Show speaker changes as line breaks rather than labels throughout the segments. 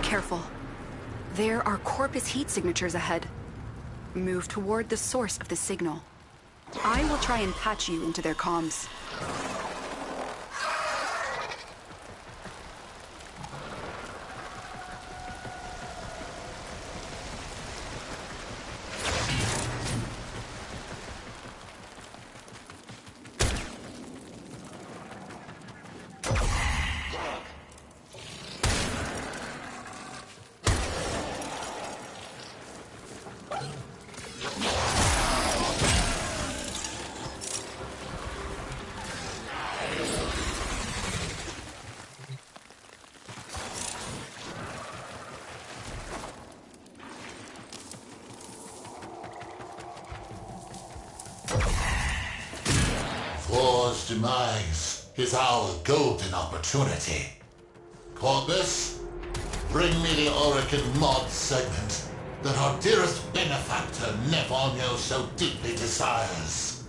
Careful. There are Corpus heat signatures ahead. Move toward the source of the signal. I will try and patch you into their comms.
War's demise is our golden opportunity. Corpus, bring me the Oracle mod segment that our dearest benefactor Nevonio so deeply desires.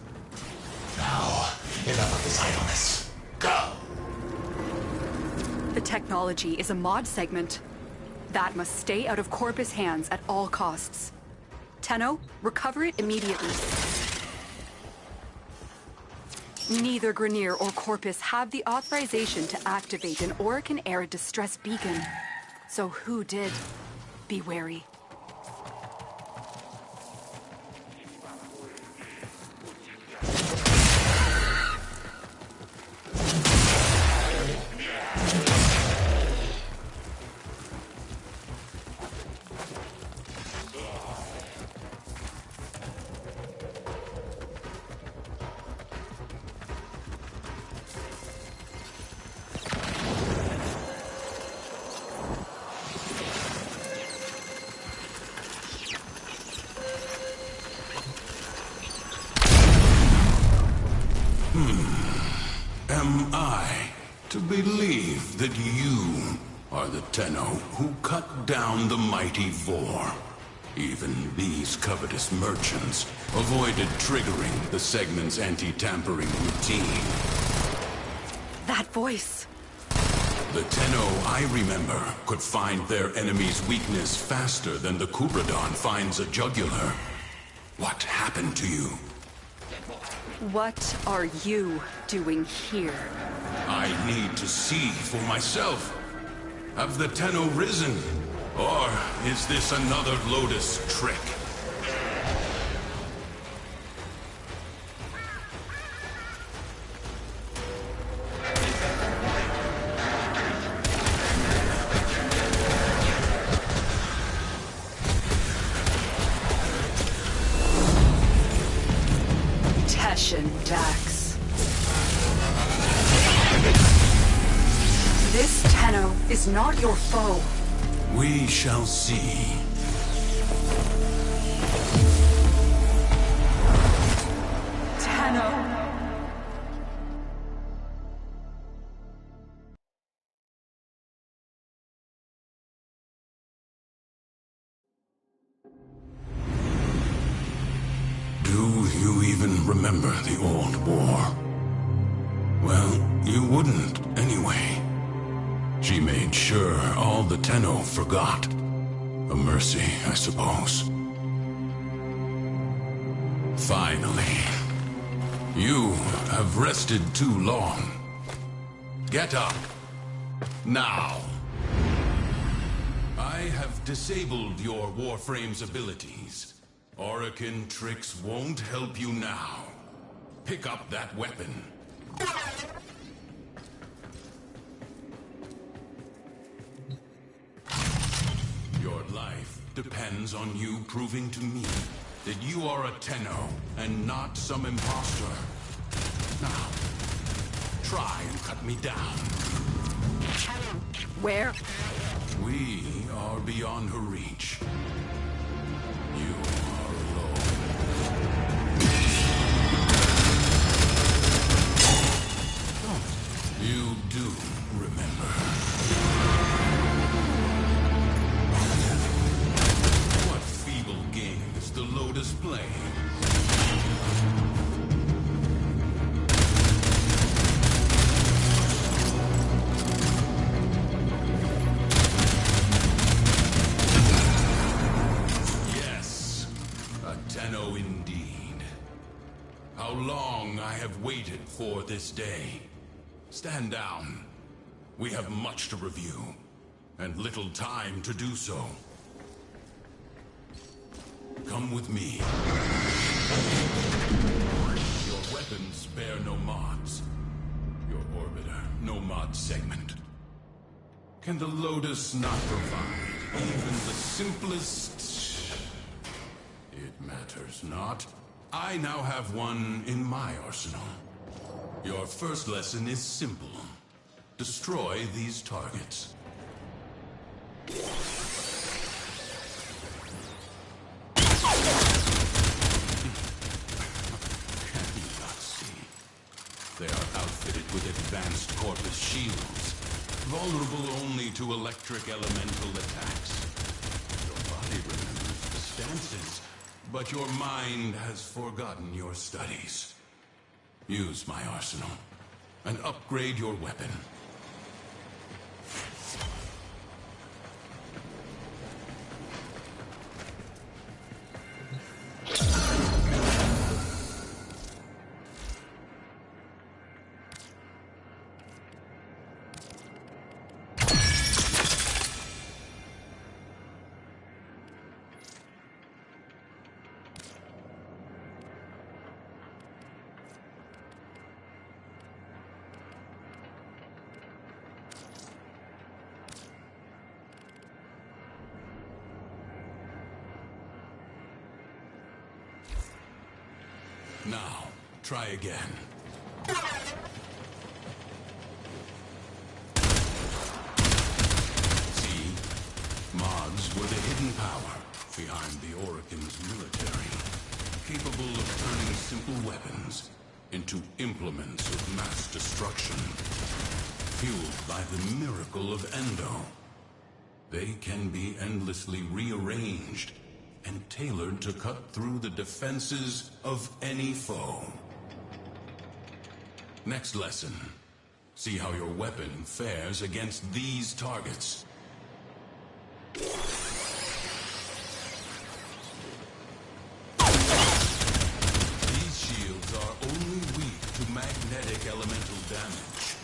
Now, enough of this idleness. Go!
The technology is a mod segment. That must stay out of Corpus' hands at all costs. Tenno, recover it immediately. Neither Grineer or Corpus have the authorization to activate an Orokin-era distress beacon. So who did? Be wary.
Am I to believe that you are the Tenno who cut down the mighty Vor? Even these covetous merchants avoided triggering the segment's anti-tampering routine.
That voice.
The Tenno I remember could find their enemy's weakness faster than the Kubradon finds a jugular. What happened to you?
What are you doing here?
I need to see for myself. Have the Tenno risen? Or is this another Lotus trick?
Dax. This Tenno is not your foe.
We shall see.
Tenno.
Do you even remember the old war? Well, you wouldn't, anyway. She made sure all the Tenno forgot. A mercy, I suppose. Finally. You have rested too long. Get up. Now. I have disabled your Warframe's abilities. Orokin tricks won't help you now. Pick up that weapon. Your life depends on you proving to me that you are a Tenno and not some imposter. Now, try and cut me down.
Where?
We are beyond her reach. You are alone. You do remember. What feeble game is the Lotus playing? before this day. Stand down. We have much to review, and little time to do so. Come with me. Your weapons bear no mods. Your orbiter, no mod segment. Can the Lotus not provide even the simplest? It matters not. I now have one in my arsenal. Your first lesson is simple. Destroy these targets. Can you not see? They are outfitted with advanced corpus shields, vulnerable only to electric elemental attacks. Your body remembers the stances, but your mind has forgotten your studies. Use my arsenal and upgrade your weapon. Now, try again. See? Mods were the hidden power behind the Orokin's military, capable of turning simple weapons into implements of mass destruction, fueled by the miracle of Endo. They can be endlessly rearranged and tailored to cut through the defenses of any foe. Next lesson. See how your weapon fares against these targets. These shields are only weak to magnetic elemental damage.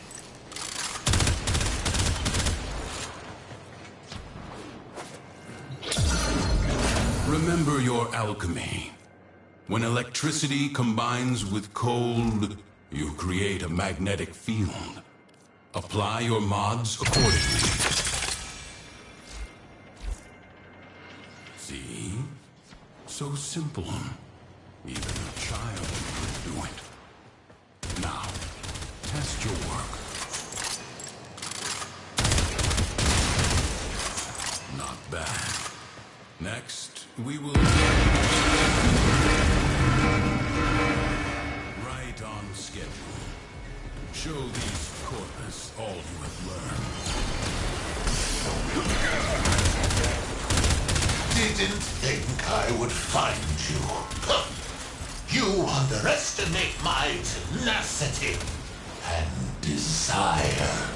Remember your alchemy. When electricity combines with cold, you create a magnetic field. Apply your mods accordingly. See? So simple. Even a child could do it. Now, test your work. Not bad. Next, we will... Right on schedule. Show these corpus all you have learned.
Didn't think I would find you. You underestimate my tenacity and desire.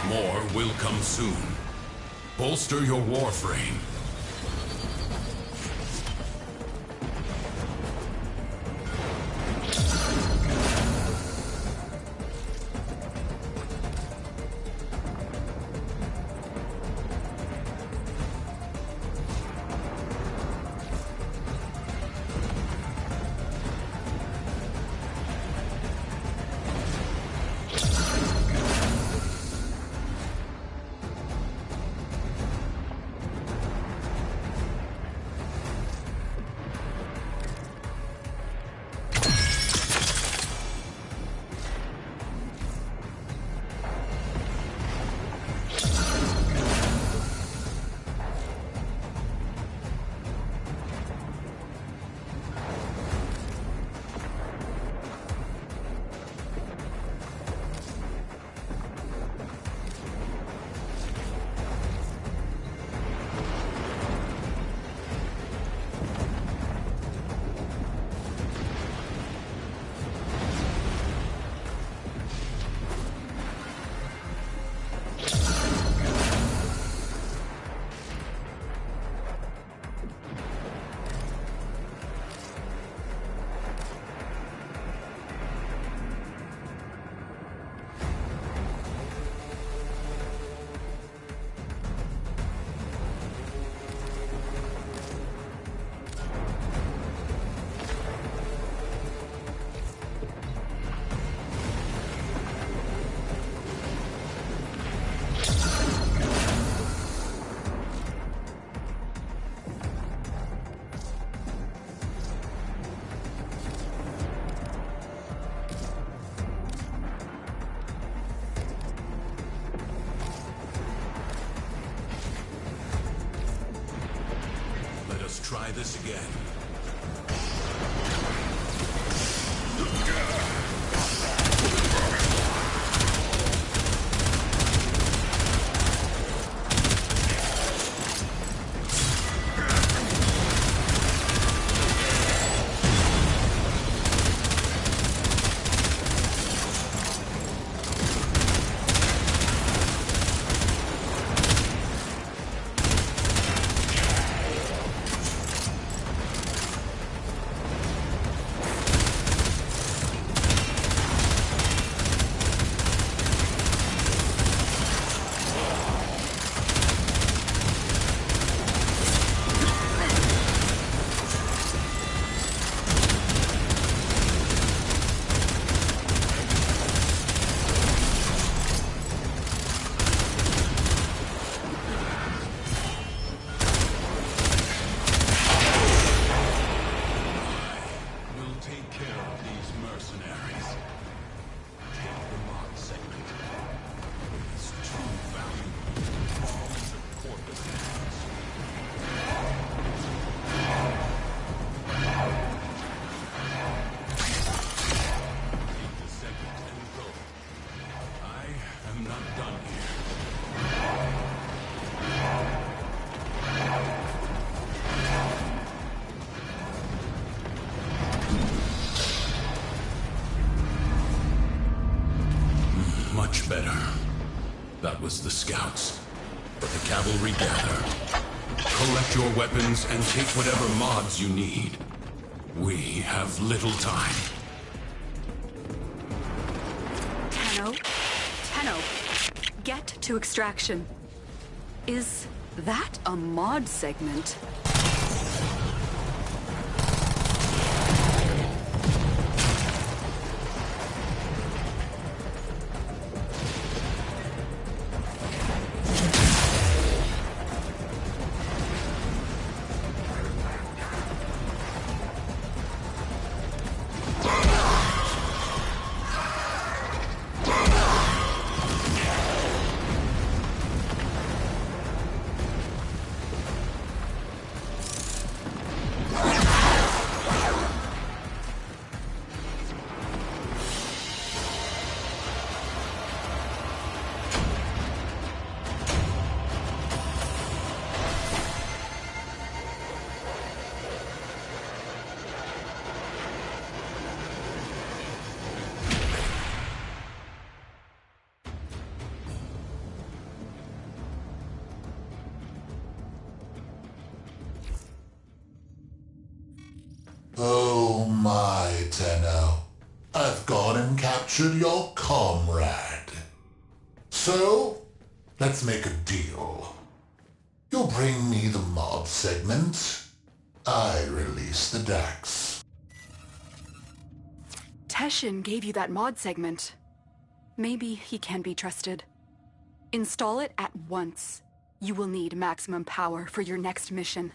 More will come soon. Bolster your warframe. try this again. Much better. That was the scouts. But the cavalry gather. Collect your weapons and take whatever mods you need. We have little time.
Tenno, get to extraction. Is that a mod segment?
Oh my, Tenno. I've gone and captured your comrade. So, let's make a deal. You bring me the mod segment, I release the Dax.
Teshin gave you that mod segment. Maybe he can be trusted. Install it at once. You will need maximum power for your next mission.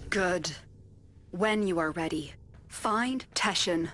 Good. When you are ready, find Teshin.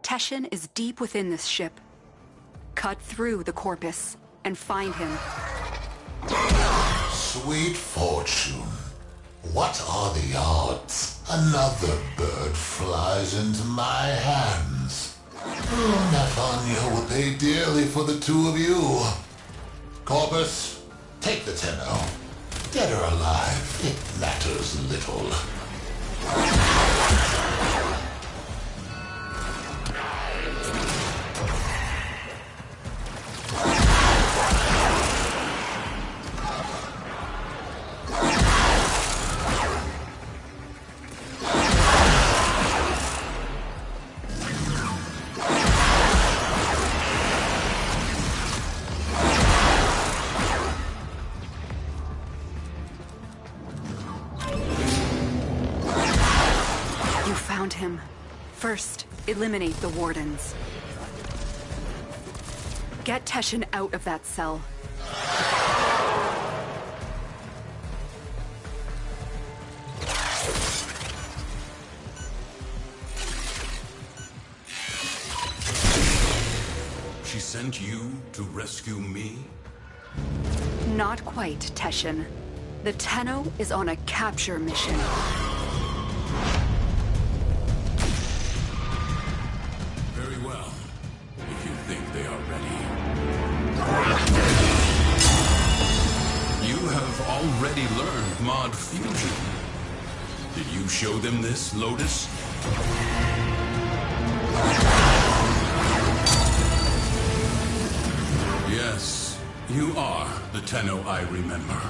Teshin is deep within this ship. Cut through the corpus and find him.
Sweet fortune. What are the odds? Another bird flies into my hands. Nathania will pay dearly for the two of you. Corpus, take the Tenno. Dead or alive, it matters little.
Found him. First, eliminate the wardens. Get Teshin out of that cell.
She sent you to rescue me?
Not quite, Teshin. The Tenno is on a capture mission.
Very well, if you think they are ready. You have already learned Mod Fusion. Did you show them this, Lotus? Yes, you are the Tenno I remember.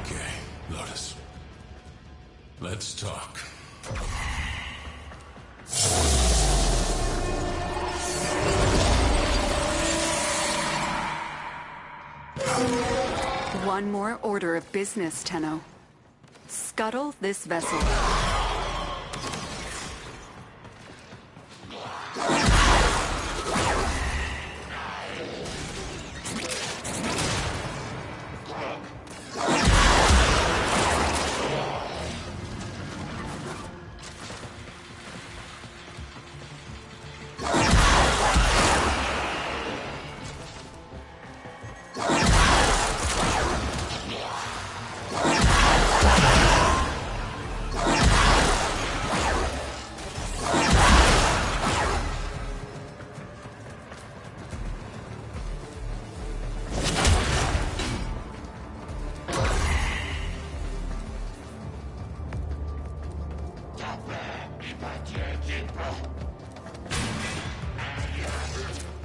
Okay, Lotus. Let's talk.
One more order of business, Tenno. Scuttle this vessel.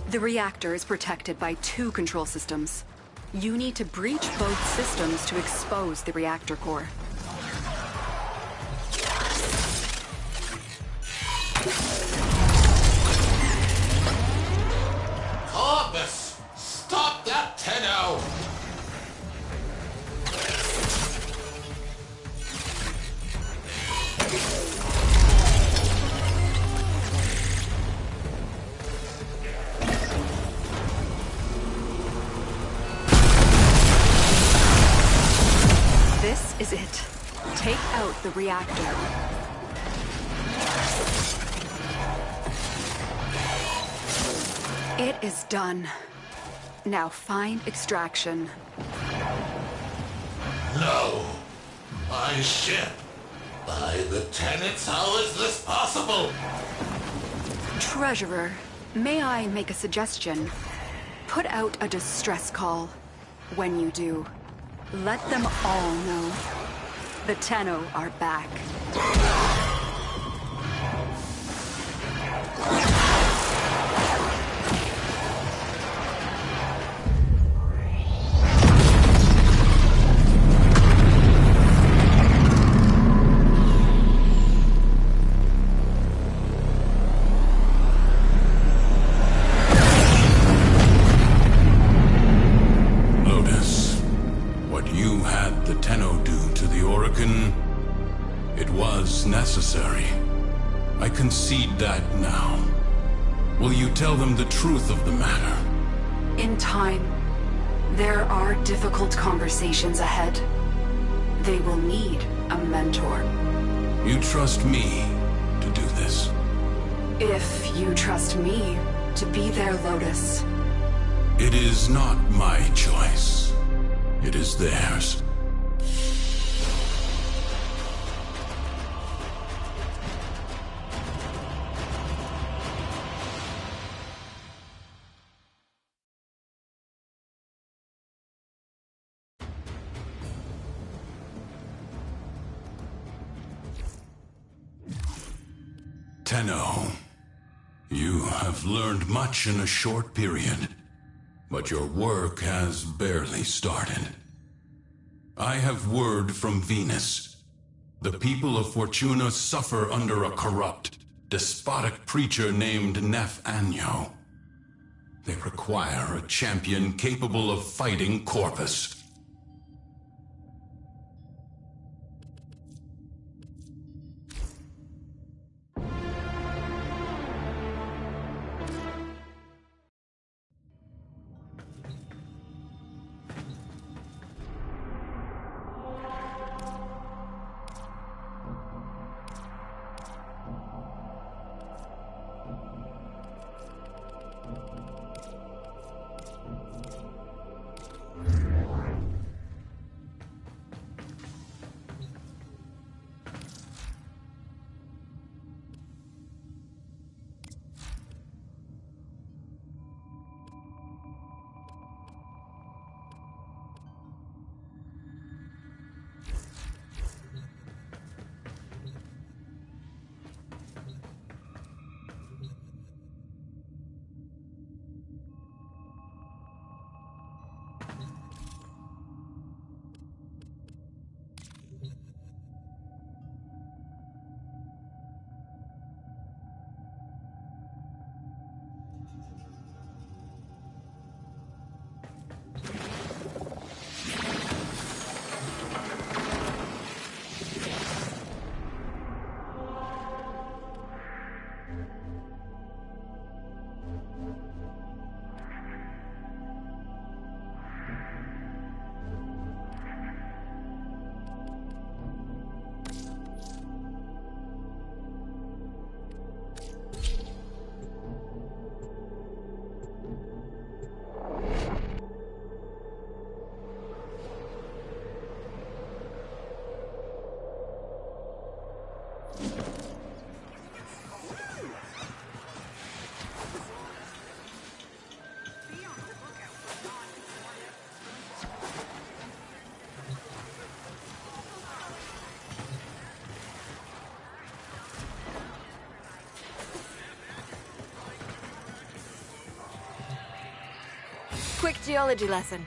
The reactor is protected by 2 control systems. You need to breach both systems to expose the reactor core.
Corpus! Stop that Tenno!
This is it. Take out the reactor. It is done. Now find extraction.
No! My ship! By the tenets, how is this possible?
Treasurer, may I make a suggestion? Put out a distress call. When you do, let them all know. The Tenno are back.
Necessary. I concede that now. Will you tell them the truth of the matter?
In time. There are difficult conversations ahead. They will need a mentor.
You trust me to do this?
If you trust me to be their Lotus.
It is not my choice. It is theirs. Tenno, you have learned much in a short period, but your work has barely started. I have word from Venus. The people of Fortuna suffer under a corrupt, despotic preacher named Nef Anyo. They require a champion capable of fighting Corpus.
Quick geology lesson.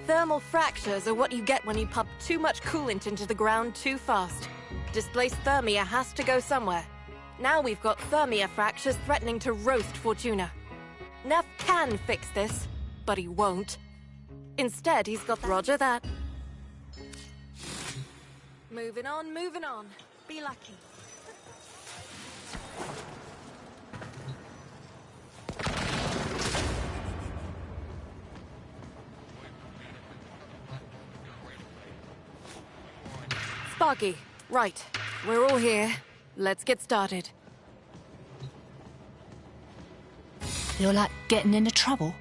Thermal fractures are what you get when you pump too much coolant into the ground too fast. Displaced thermia has to go somewhere. Now we've got thermia fractures threatening to roast Fortuna. Nef can fix this, but he won't. Instead, he's got Roger that. Moving on, moving on. Be lucky. Sparky, right. We're all here. Let's get started.
Feel like getting into trouble?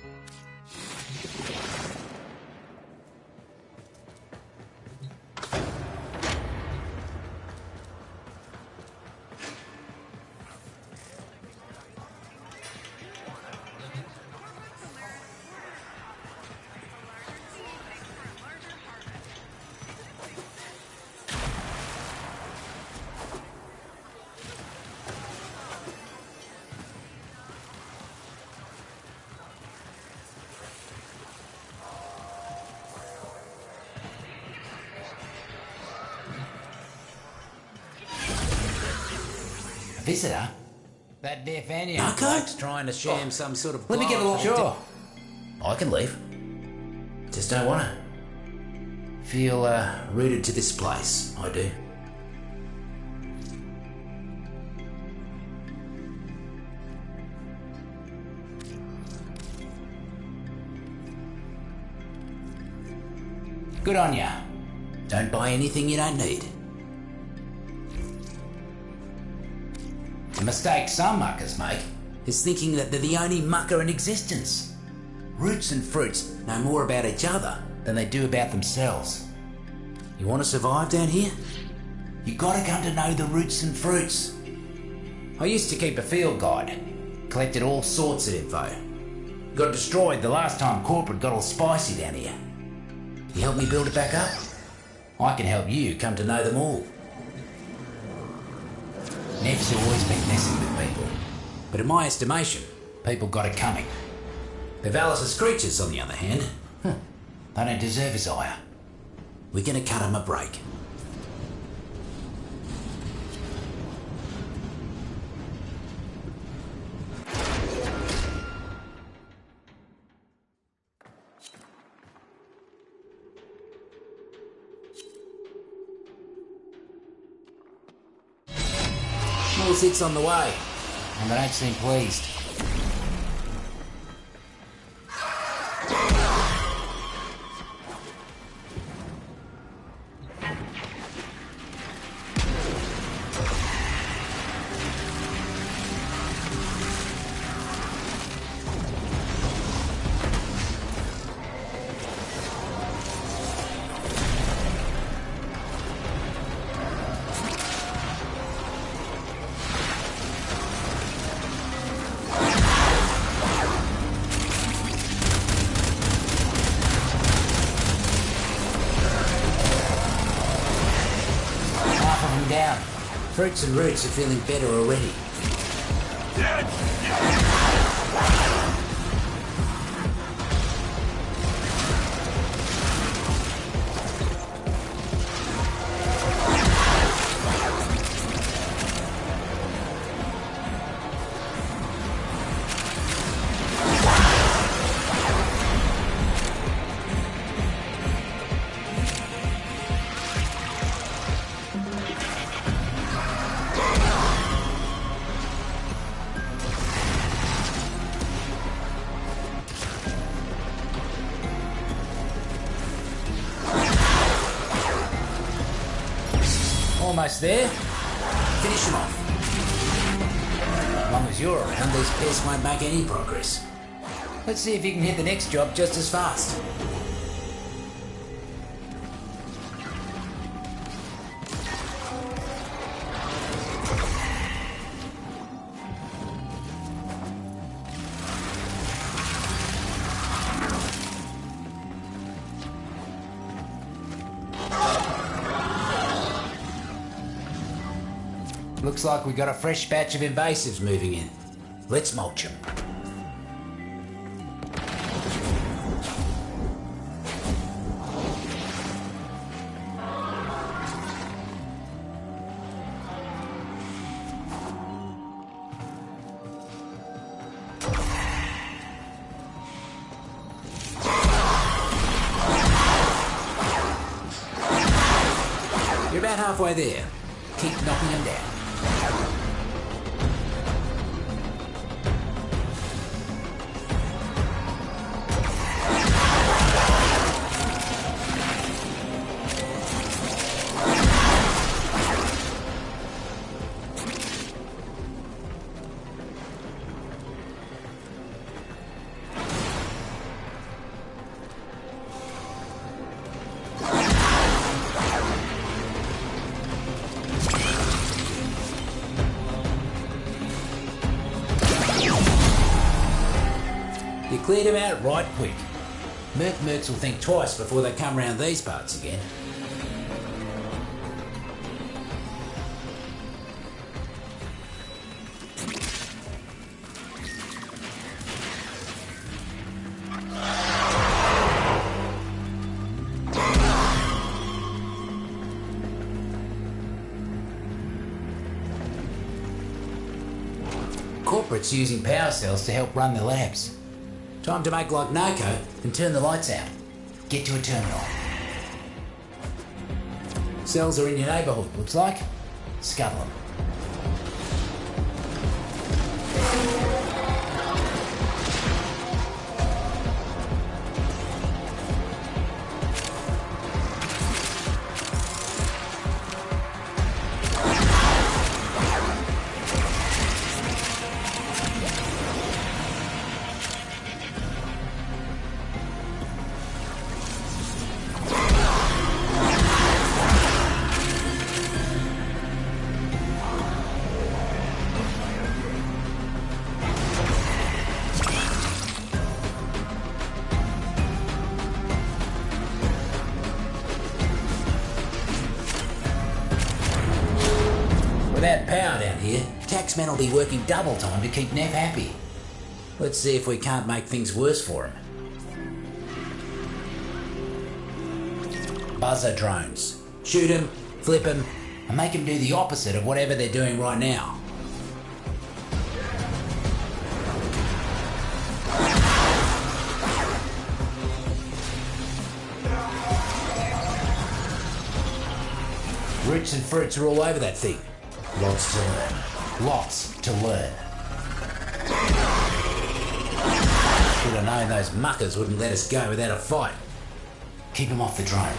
visitor. That deaf Anya
Marco?
bloke's trying to sham some sort of...
Let me get along.
Sure.
I can leave. Just don't want to. Feel rooted to this place, I do.
Good on ya.
Don't buy anything you don't need.
The mistake some muckers make
Is thinking that they're the only mucker in existence. Roots and fruits know more about each other than they do about themselves. You want to survive down here? You gotta come to know the roots and fruits.
I used to keep a field guide. Collected all sorts of info. Got destroyed the last time corporate got all spicy down here.
You help me build it back up?
I can help you come to know them all. Nev's always been messing with people. But in my estimation, people got it coming.
The Valis' creatures, on the other hand,
They don't deserve his ire.
we're gonna cut them a break.
More sits on the way, and they don't seem pleased. Down.
Fruits and roots are feeling better already.
Almost there.
Finish them off.
As long as you're around,
These pests won't make any progress.
let's see if you can hit the next job just as fast. Looks like we got a fresh batch of invasives moving in.
Let's mulch them.
You're about halfway there. Keep knocking them down. You cleared him out right quick. Mercs will think twice before they come round these parts again. corporates using power cells to help run the labs. Time to make like Noco and turn the lights out. Get to a terminal. Cells are in your neighbourhood, looks like. Scuttle them. Without power down here, taxmen will be working double time to keep Neff happy. Let's see if we can't make things worse for him. Buzzer drones. Shoot him, flip him, and make him do the opposite of whatever they're doing right now. Roots and fruits are all over that thing. Lots to learn. Lots to learn. Should have known those muckers wouldn't let us go without a fight. Keep them off the drone.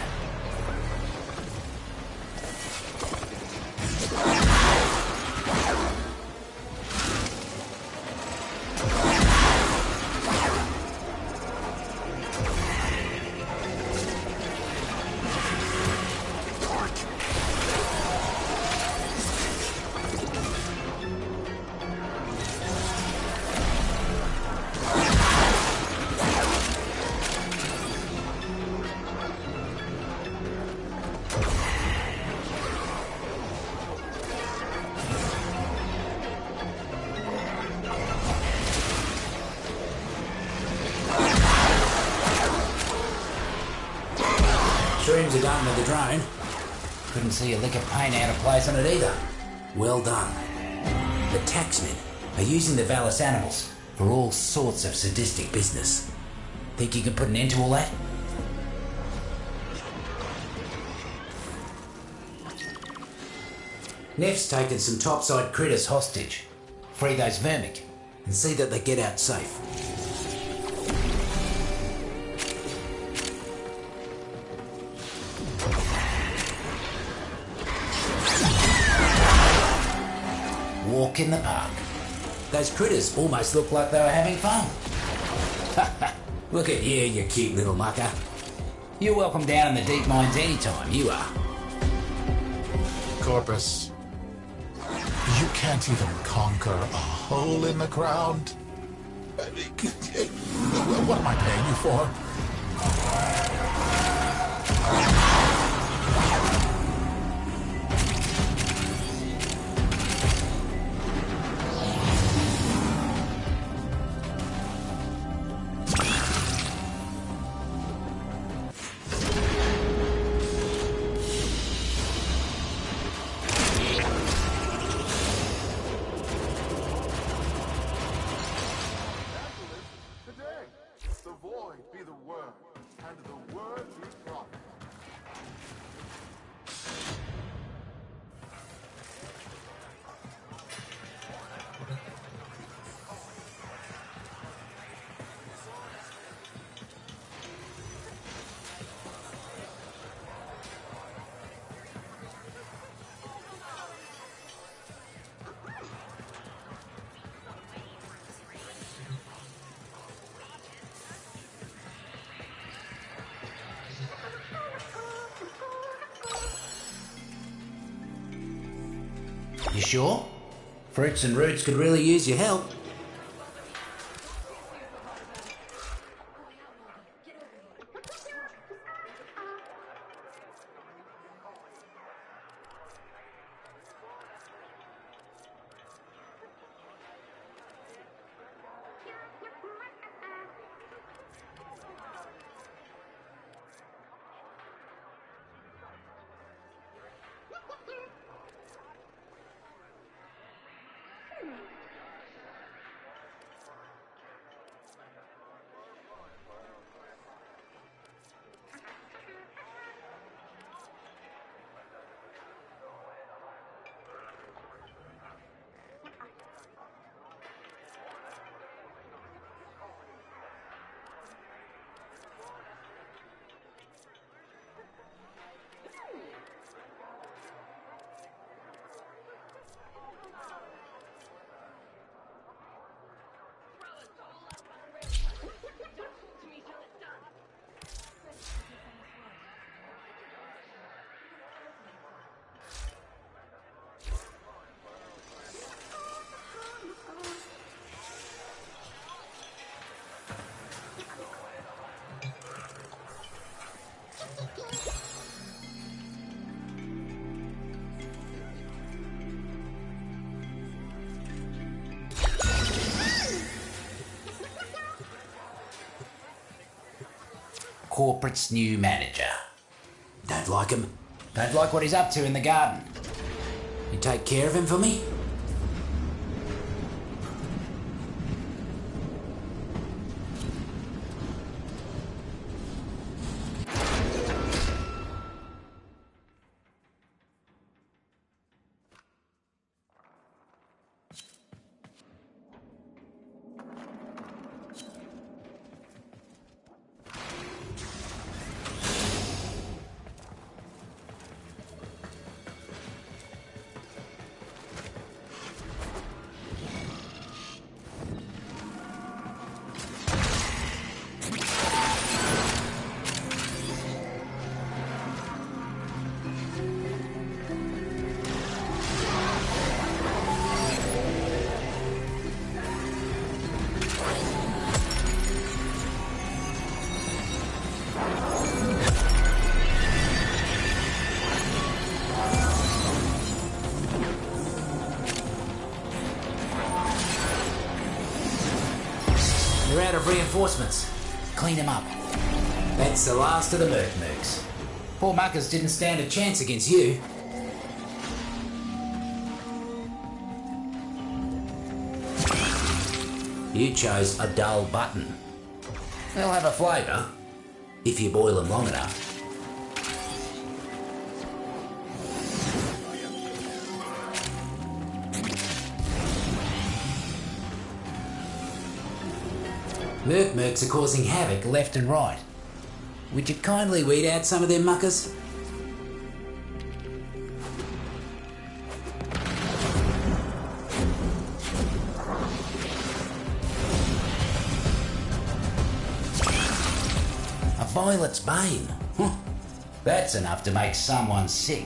Streams are done with the drone. Couldn't see a lick of paint out of place on it either. Well done. The taxmen are using the Valis animals for all sorts of sadistic business. Think you can put an end to all that? Neff's taken some topside critters hostage. Free those vermic and see that they get out safe. Walk in the park. Those critters almost look like they were having fun. Look at you, you cute little mucker. You're welcome down in the deep mines anytime, you are.
Corpus, you can't even conquer a hole in the ground. What am I paying you for?
You sure? Fruits and roots could really use your help. corporate's new manager. Don't like him? Don't like what he's up to in the garden. You take care of him for me? They're out of reinforcements. Clean them up. That's the last of the mercs. Poor muckers didn't stand a chance against you. You chose a dull button. They'll have a flavour, if you boil them long enough. Mercs are causing havoc left and right. Would you kindly weed out some of them muckers? A violet's bane. That's enough to make someone sick.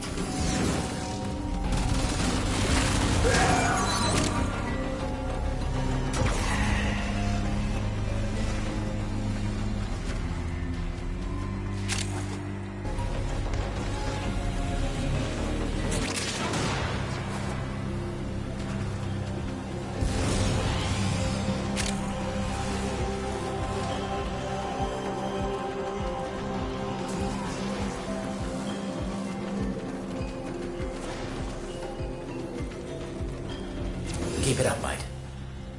Keep it up, mate.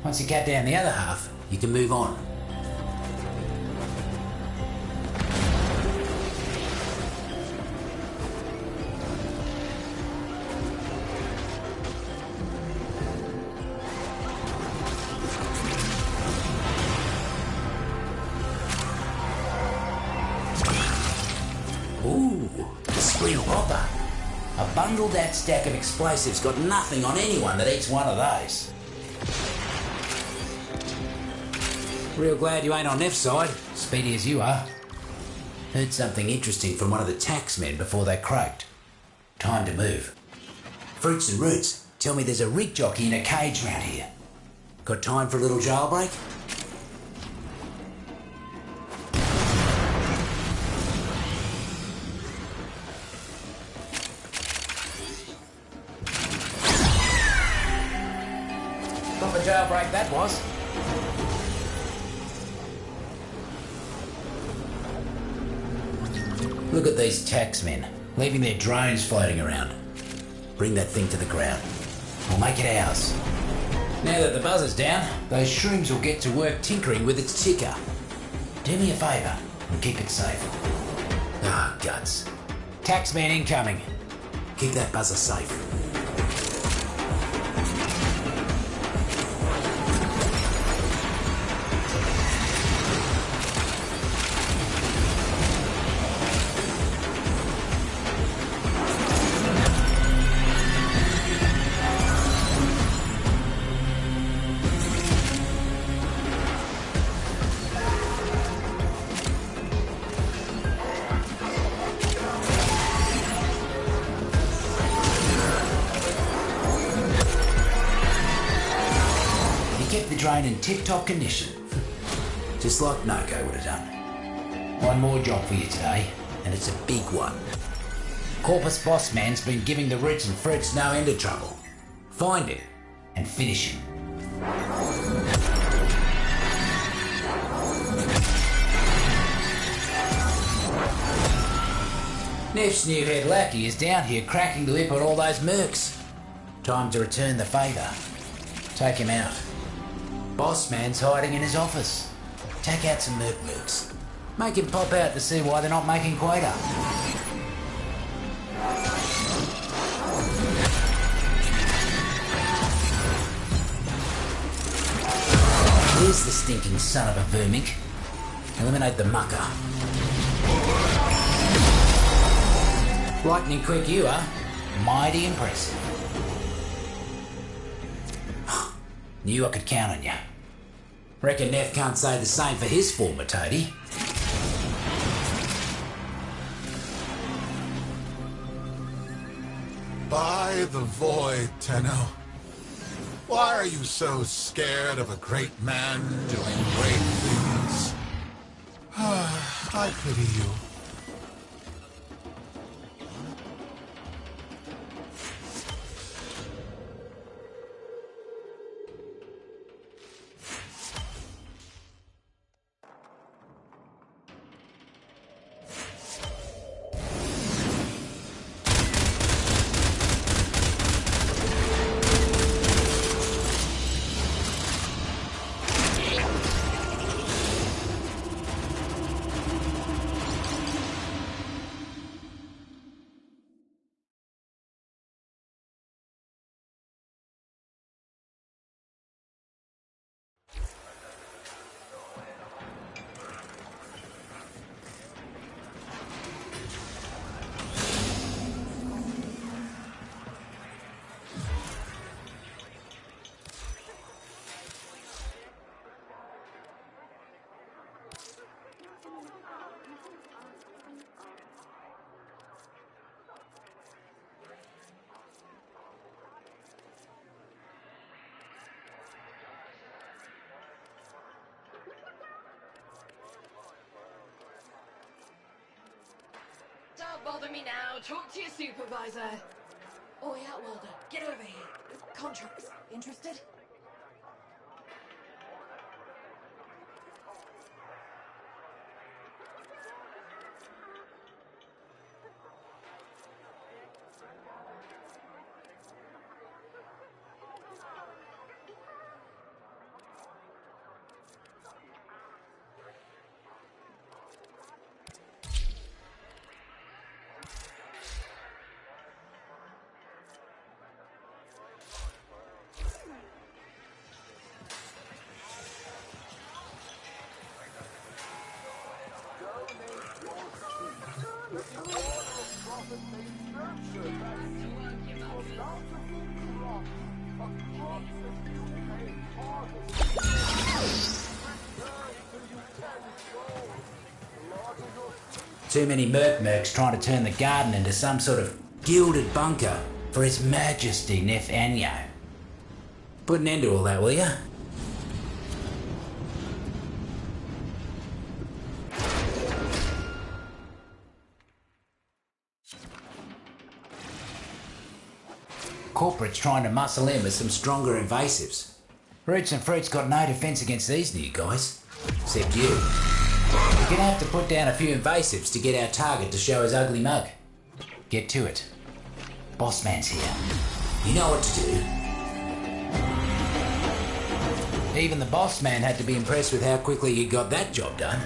Once you cut down the other half, you can move on. Ooh, a spring popper. A bundled that stack of explosives got nothing on anyone that eats one of those. Real glad you ain't on Neff's side, speedy as you are. Heard something interesting from one of the taxmen before they croaked. Time to move. Fruits and Roots, tell me there's a rig jockey in a cage round here. Got time for a little jailbreak? Proper jailbreak that was. Look at these taxmen, leaving their drones floating around. Bring that thing to the ground. We'll make it ours. Now that the buzzer's down, those shrooms will get to work tinkering with its ticker. Do me a favour and keep it safe. Ah, guts. Taxman incoming. Keep that buzzer safe. Kept the drone in tip-top condition. Just like Noko would have done. One more job for you today, and it's a big one. Corpus boss man's been giving the Roots and Fruits no end of trouble. Find him and finish him. Neff's new head lackey is down here cracking the whip on all those mercs. Time to return the favour. Take him out. Boss man's hiding in his office. Take out some mercs. Make him pop out to see why they're not making quota. There's the stinking son of a vermink. Eliminate the mucker. Lightning quick you are. Mighty impressive. Knew I could count on you. Reckon Neff can't say the same for his former toady.
By the void, Tenno. Why are you so scared of a great man doing great things? I pity you.
Don't bother me now. Talk to your supervisor. Oi, Outworlder, get over here. Contracts. Interested?
Too many mercs trying to turn the garden into some sort of gilded bunker for His Majesty Neff Anyo. Put an end to all that, will ya? Corporate's trying to muscle in with some stronger invasives. Roots and Fruit's got no defence against these new guys. Except you. You're gonna have to put down a few invasives to get our target to show his ugly mug. Get to it. Boss man's here. You know what to do. Even the boss man had to be impressed with how quickly you got that job done.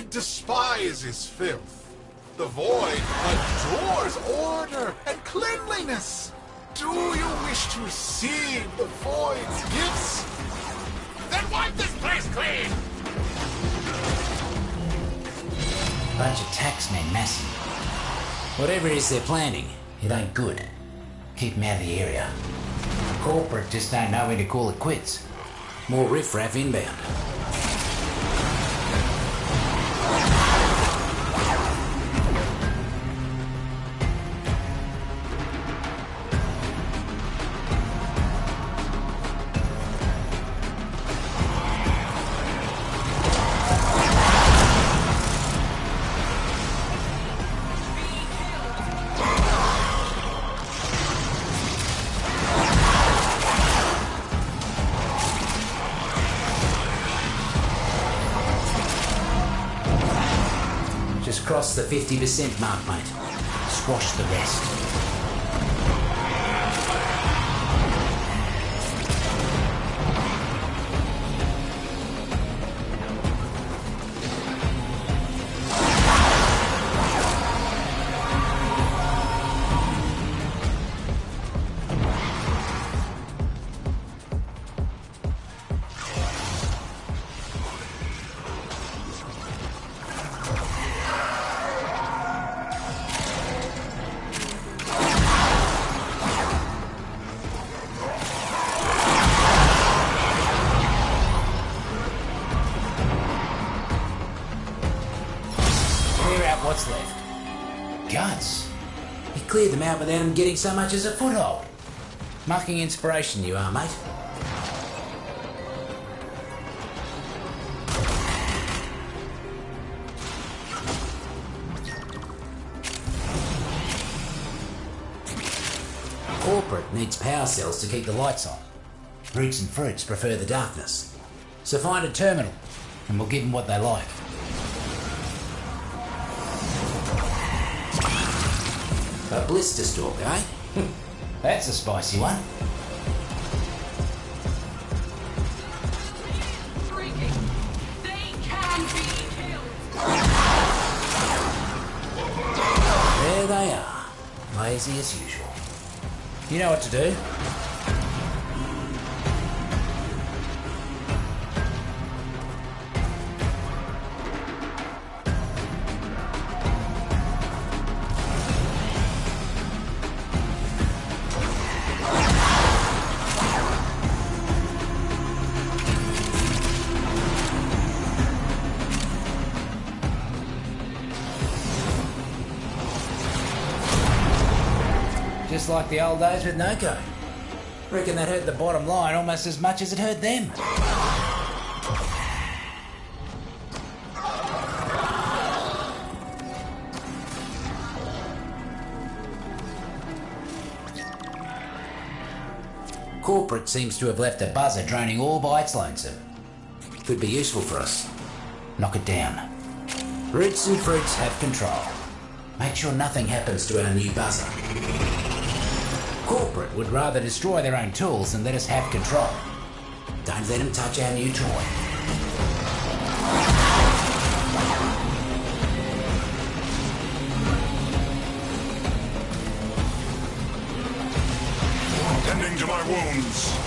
Despises filth. The void adores order and cleanliness. Do you wish to receive the void's gifts? Then wipe this place clean!
Bunch of taxmen massing. Whatever it is they're planning, it ain't good. Keep them out of the area. Corporate just don't know when to call it quits. More riffraff inbound. crossed the 50% mark, mate. Squash the rest. What's left? Guts. You cleared them out without him getting so much as a foothold. Mucking inspiration you are, mate. Corporate needs power cells to keep the lights on. Roots and Fruits prefer the darkness. So find a terminal, and we'll give them what they like. A blister stalk, eh? That's a spicy one.
They can be killed.
There they are. Lazy as usual. You know what to do. Just like the old days with Noko. Reckon that hurt the bottom line almost as much as it hurt them. Corporate seems to have left a buzzer droning all by its lonesome. Could be useful for us. Knock it down. Roots and Fruits have control. Make sure nothing happens to our new buzzer. Corporate would rather destroy their own tools than let us have control. Don't let them touch our new toy.
Tending to my wounds.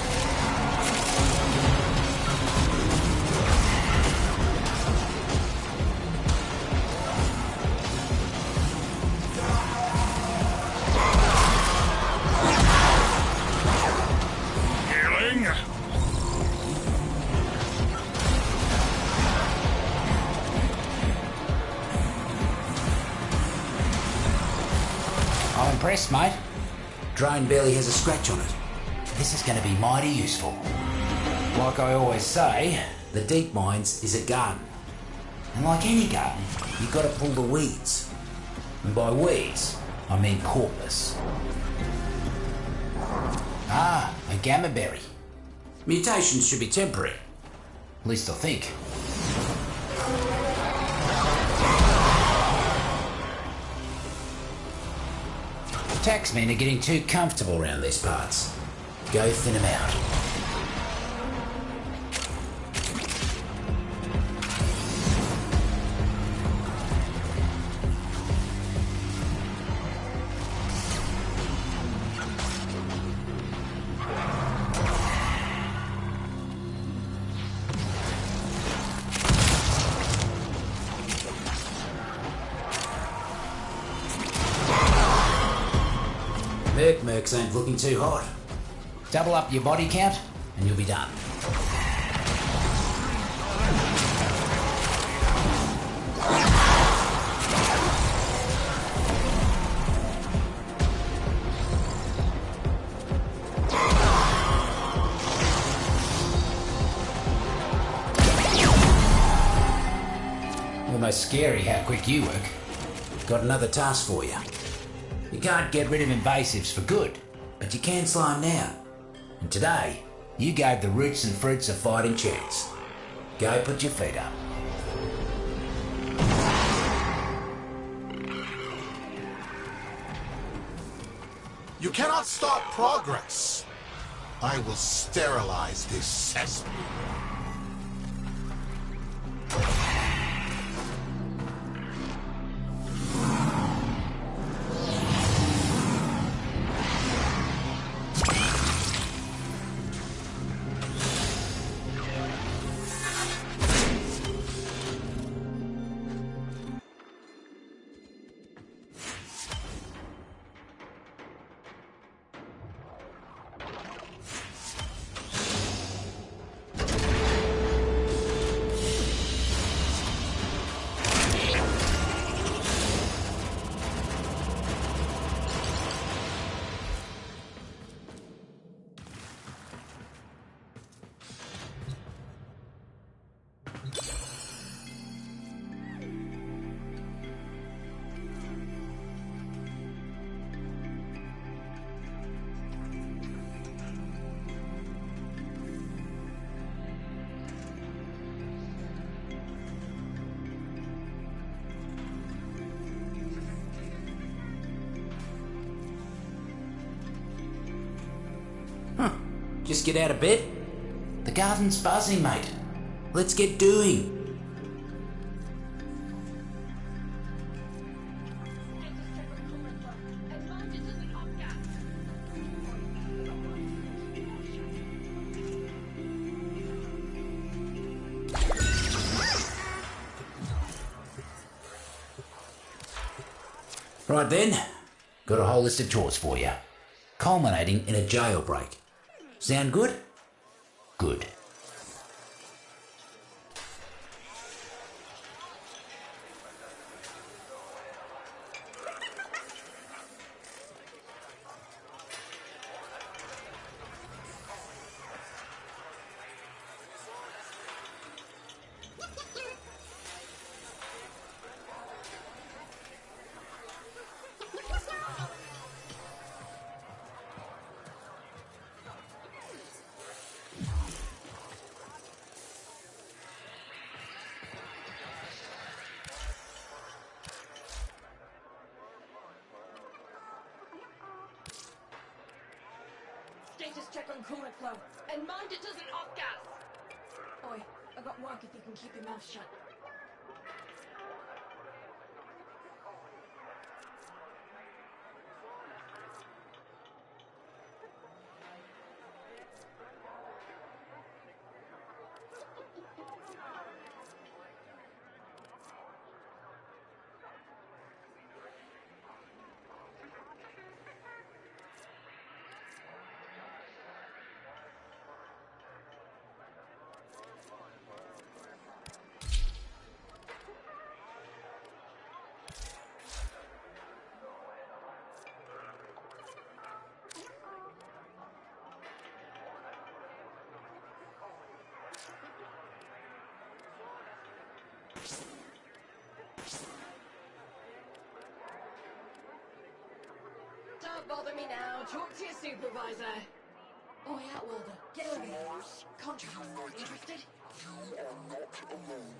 I'm impressed, mate. Drone barely has a scratch on it. This is going to be mighty useful. Like I always say, the deep mines is a garden. And like any garden, you've got to pull the weeds. And by weeds, I mean corpus. Ah, a gamma berry. Mutations should be temporary. At least I think. Taxmen are getting too comfortable around these parts. Go thin them out. Mercs ain't looking too hot. Double up your body count and you'll be done. Almost scary how quick you work. Got another task for you. You can't get rid of invasives for good, but you can slow them down. And today, you gave the Roots and Fruits a fighting chance. Go put your feet up.
You cannot stop progress. I will sterilize this cesspool.
Just get out of bed? The garden's buzzing, mate. Let's get doing. Right then, got a whole list of chores for you, culminating in a jailbreak. Sound good? Good.
Status check on coolant flow. And mind it doesn't off-gas! Oi, I got work if you can keep your mouth shut. Don't bother me now. Talk to your supervisor. Oh, yeah, Wilder. Get over here. Contract. Interested?
You are not alone.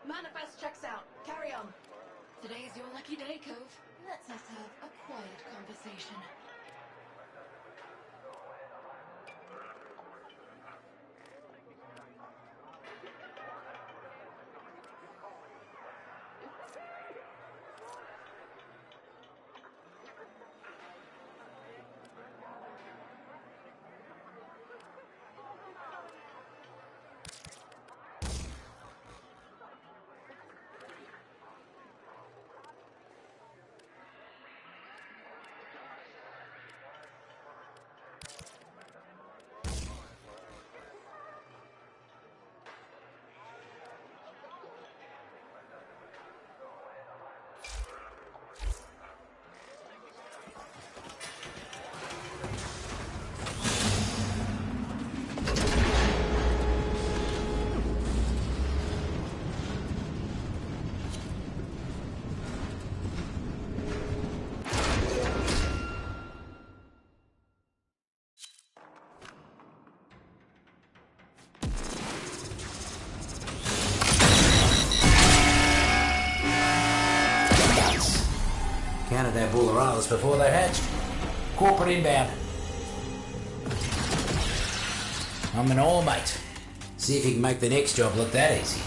Manifest checks out. Carry on. Today's your lucky day, Cove. Let's us have a quiet conversation.
counted our bulleralas before they hatched. Corporate inbound. I'm an all, mate. See if you can make the next job look that easy.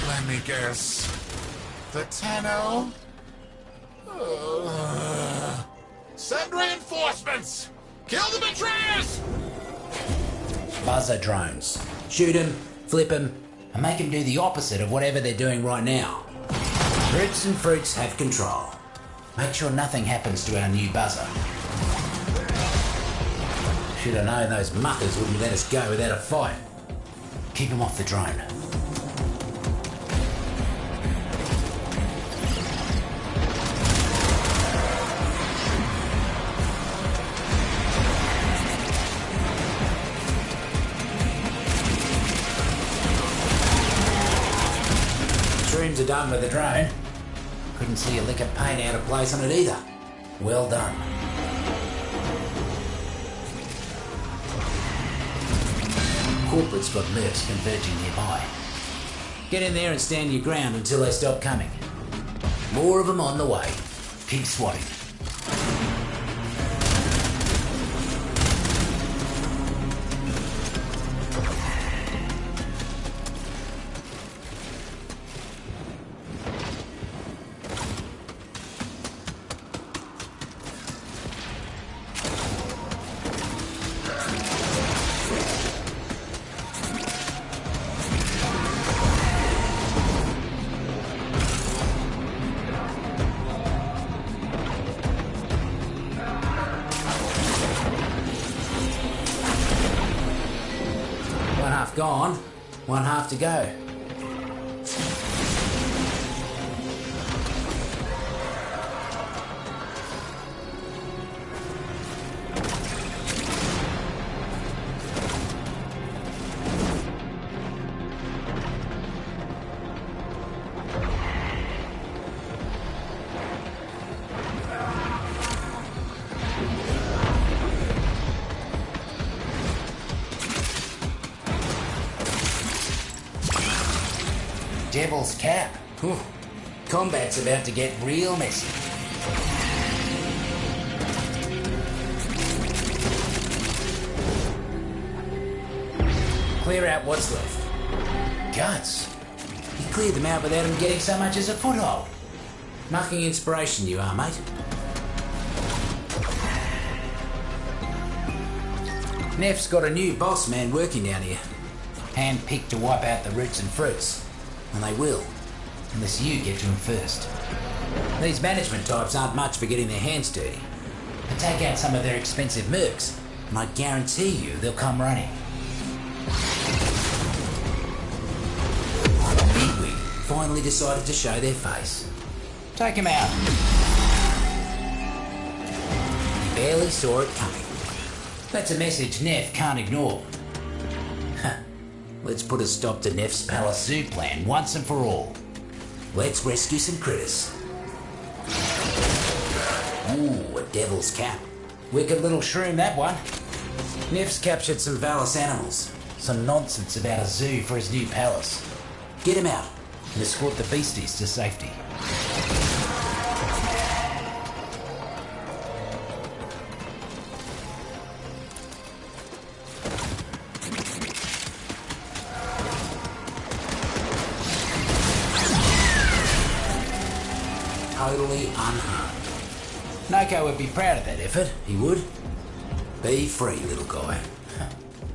Let me guess. The Tenno? Send reinforcements! Kill the betrayers!
Buzzer drones. Shoot them, flip them, and make them do the opposite of whatever they're doing right now. Roots and Fruits have control. Make sure nothing happens to our new buzzer. Should have known those muckers wouldn't let us go without a fight. Keep them off the drone. Shrooms are done with the drone. Couldn't see a lick of paint out of place on it either. Well done. Corporate's got mercs converging nearby. Get in there and stand your ground until they stop coming. More of them on the way. Keep swatting. One half gone, one half to go. Devil's Cap. Whew. Combat's about to get real messy. Clear out what's left. Guts. You cleared them out without them getting so much as a foothold. Mucking inspiration you are, mate. Neff's got a new boss man working down here. Hand-picked to wipe out the Roots and Fruits. And they will, unless you get to them first. These management types aren't much for getting their hands dirty. But take out some of their expensive mercs, and I guarantee you they'll come running. Bigwig finally decided to show their face. Take him out. He barely saw it coming. That's a message Neff can't ignore. Let's put a stop to Neff's Palace Zoo plan once and for all. Let's rescue some critters. Ooh, a Devil's Cap. Wicked little shroom, that one. Neff's captured some Valis animals. Some nonsense about a zoo for his new palace. Get him out and escort the beasties to safety. Totally unharmed. Noko would be proud of that effort, he would. Be free, little guy.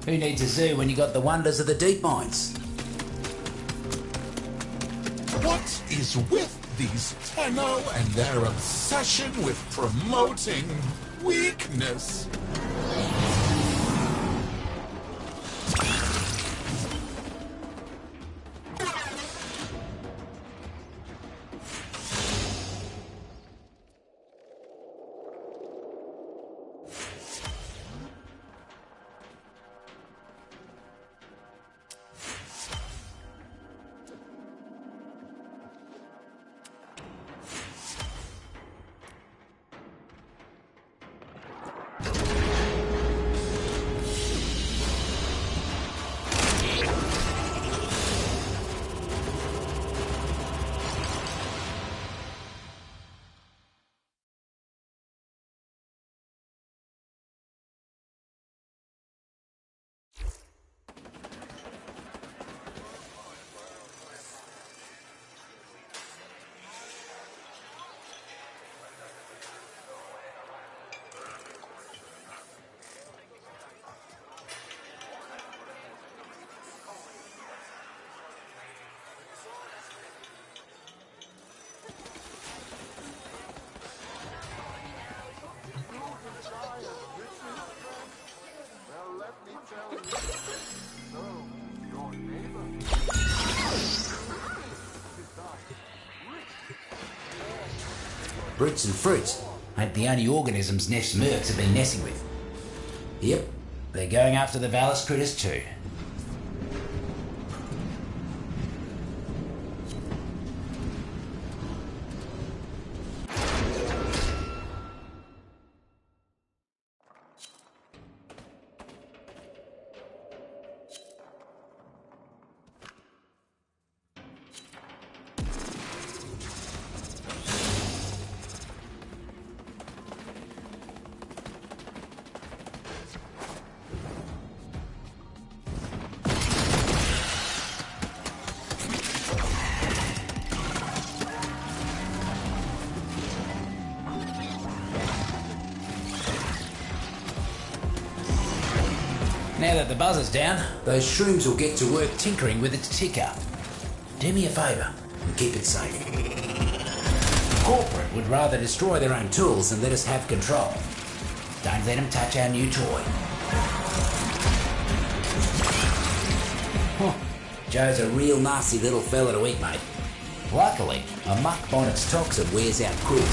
Who needs a zoo when you got the wonders of the deep mines?
What is with these Tenno and their obsession with promoting weakness?
Roots and fruits ain't the only organisms Neff's mercs have been messing with. Yep, they're going after the Valis critters too. Now that the buzzer's down, those shrooms will get to work tinkering with its ticker. Do me a favour and keep it safe. Corporate would rather destroy their own tools than let us have control. Don't let them touch our new toy. Huh. Joe's a real nasty little fella to eat, mate. Luckily, a muck bonnet's toxin wears out quick.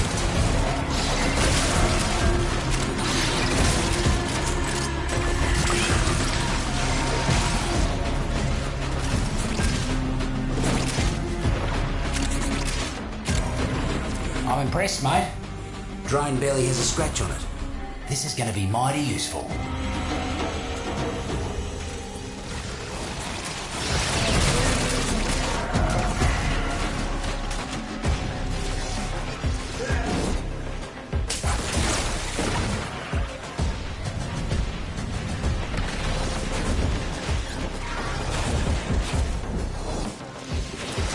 I'm impressed, mate. Drone barely has a scratch on it. This is going to be mighty useful.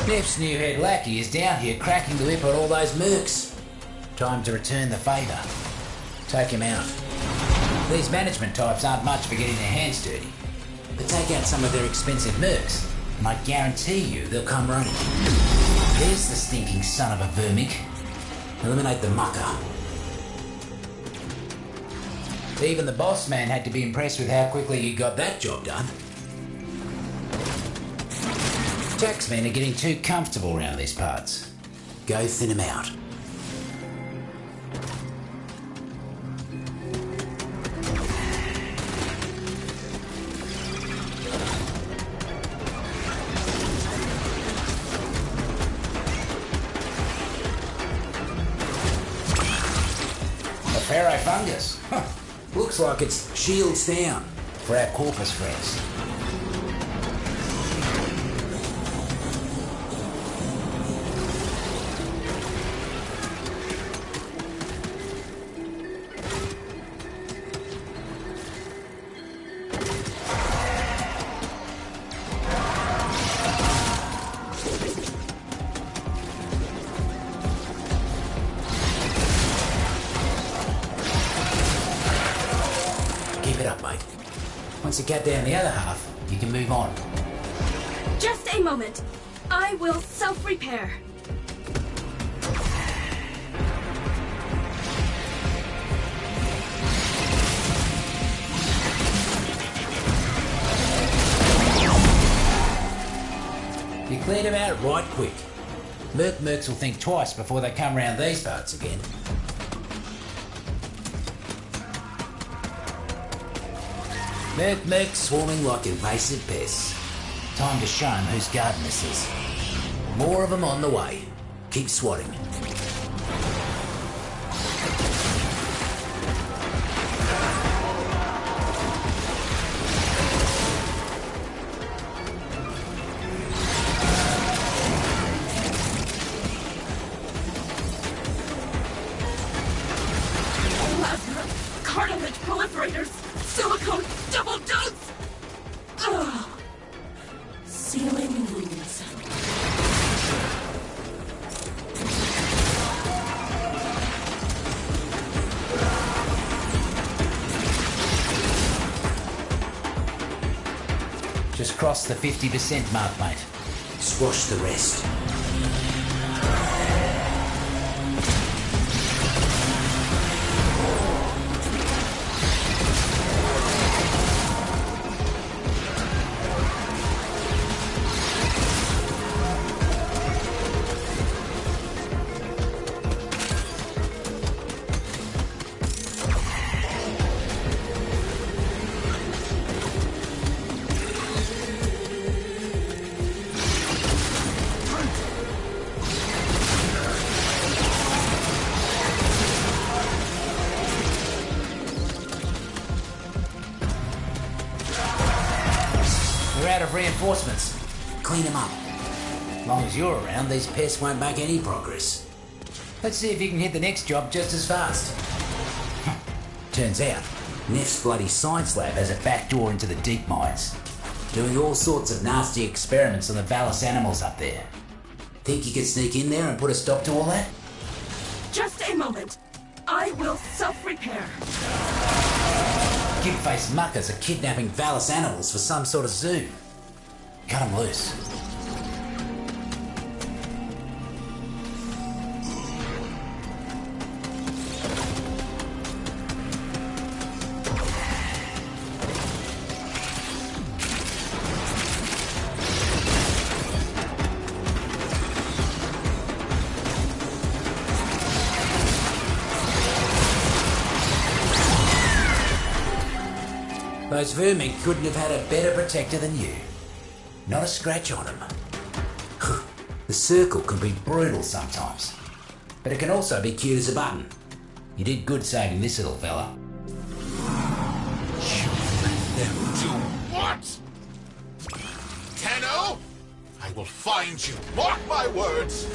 Neff's new head lackey is down here cracking the whip on all those mercs. Time to return the favour. Take him out. These management types aren't much for getting their hands dirty. But take out some of their expensive mercs, and I guarantee you they'll come running. There's the stinking son of a vermig. Eliminate the mucker. Even the boss man had to be impressed with how quickly you got that job done. Taxmen are getting too comfortable around these parts. Go thin them out. A Pharaoh fungus. Huh. Looks like it's shields down for our corpus friends. Keep it up, mate. Once you get down the other half, you can move on.
Just a moment. I will self-repair.
You cleared him out right quick. Mercs will think twice before they come round these parts again. Mercs swarming like invasive pests. Time to show them whose garden this is. More of them on the way. Keep swatting.
Plasma, cartilage proliferators, silicone double dose! Ugh. Sealing wounds.
Just cross the 50% mark, mate. Squash the rest. load of reinforcements. Clean them up. As long as you're around, these pests won't make any progress. Let's see if you can hit the next job just as fast. Turns out, Neff's bloody science lab has a back door into the deep mines. Doing all sorts of nasty experiments on the Valis animals up there. Think you could sneak in there and put a stop to all that?
Just a moment. I will self-repair.
Kid-faced muckers are kidnapping Valis animals for some sort of zoo. Cut them loose. Those vermin couldn't have had a better protector than you. Not a scratch on him. The circle can be brutal sometimes, but it can also be cute as a button. You did good saving this little fella.
You let them do what? Tenno? I will find you, mark my words!